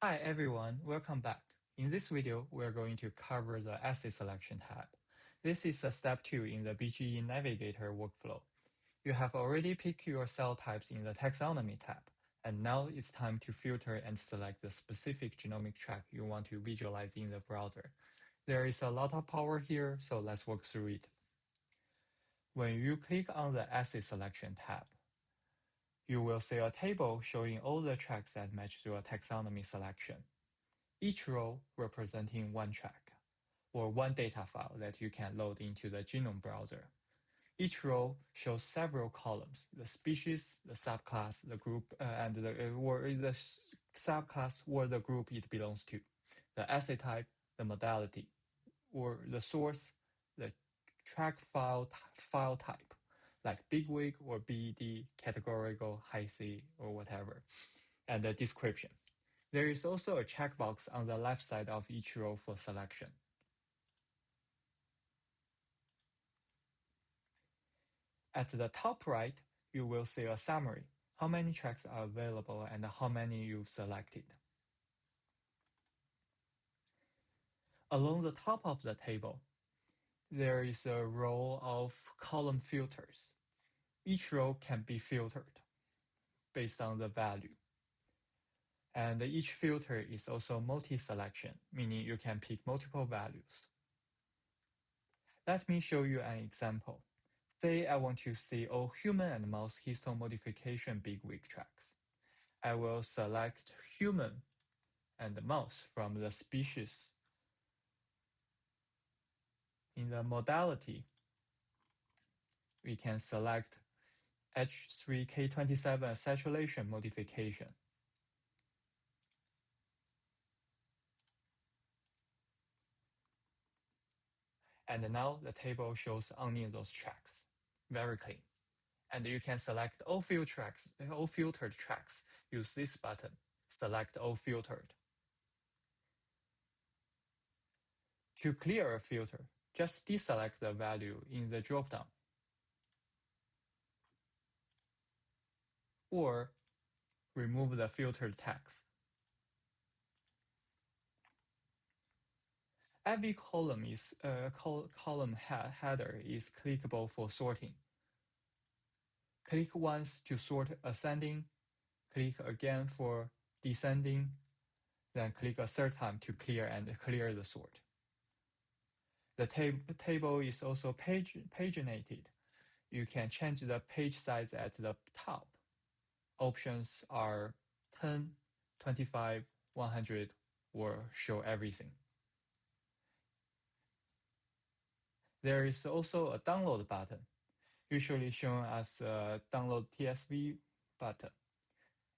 Hi everyone, welcome back. In this video, we're going to cover the Assay Selection tab. This is step 2 in the BGE Navigator workflow. You have already picked your cell types in the Taxonomy tab, and now it's time to filter and select the specific genomic track you want to visualize in the browser. There is a lot of power here, so let's walk through it. When you click on the Assay Selection tab, you will see a table showing all the tracks that match to a taxonomy selection. Each row representing one track, or one data file that you can load into the genome browser. Each row shows several columns: the species, the subclass, the group, and the subclass or the group it belongs to, the assay type, the modality, or the source, the track file type, like bigwig or BED, categorical, high-C, or whatever, and the description. There is also a checkbox on the left side of each row for selection. At the top right, you will see a summary, how many tracks are available and how many you've selected. Along the top of the table, there is a row of column filters. Each row can be filtered based on the value. And each filter is also multi-selection, meaning you can pick multiple values. Let me show you an example. Say I want to see all human and mouse histone modification bigwig tracks. I will select human and mouse from the species. In the modality, we can select H3K27 acetylation modification. And now the table shows only those tracks. Very clean. And you can select all filtered tracks. Use this button, select all filtered. To clear a filter, just deselect the value in the dropdown. Or remove the filtered text. Every column header is clickable for sorting. Click once to sort ascending, click again for descending, then click a third time to clear the sort. The table is also paginated. You can change the page size at the top. Options are 10, 25, 100, or show everything. There is also a download button, usually shown as a download TSV button,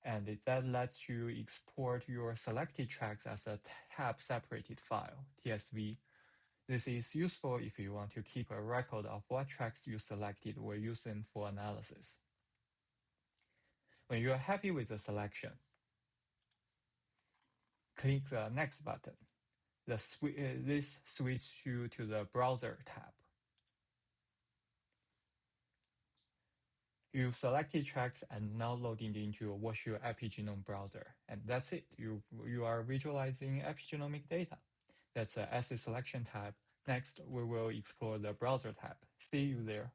and that lets you export your selected tracks as a tab-separated file, TSV. This is useful if you want to keep a record of what tracks you selected or use them for analysis. When you are happy with the selection, click the Next button. This switches you to the Browser tab. You've selected tracks and now loading into a WashU epigenome browser. And that's it. You are visualizing epigenomic data. That's the Assay Selection tab. Next, we will explore the Browser tab. See you there.